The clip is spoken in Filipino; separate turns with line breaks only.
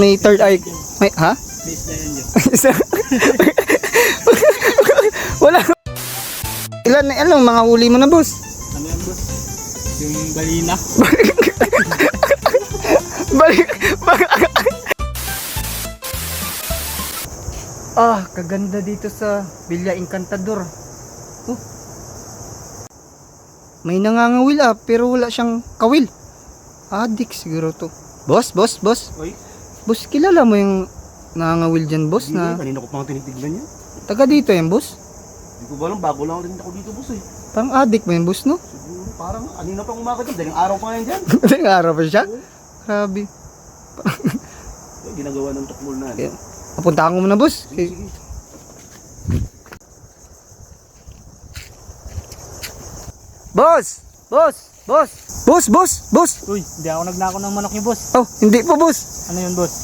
May third eye. May, ha?
Base na yan dyan.
Wala. Ilan mga huli mo na, boss?
Ano yan, boss? Yung balina.
Balik. Kaganda dito sa Villa Encantador. Oh. May nangangawil pero wala siyang kawil. Adik siguro to. Boss.
Oy,
Boss, kilala mo yung nangangawil dyan, boss?
hindi
Na
kanina ko pang tinitignan yan.
taga dito yan, boss?
Hindi ko ba alam, bago lang rin ako dito, boss eh.
Parang adik mo yan, boss, no?
Siguro, parang kanina pang umaga dyan, dahil araw pa ngayon dyan.
Madaling araw pa siya? Grabe.
Yung ginagawa ng tukmol na.
Kaya, papuntahan ko muna, boss.
Sige, sige.
Boss!
Uy, hindi ako nagnako ng manok niyo, boss.
Oh, hindi po, boss.
Ano yun, boss?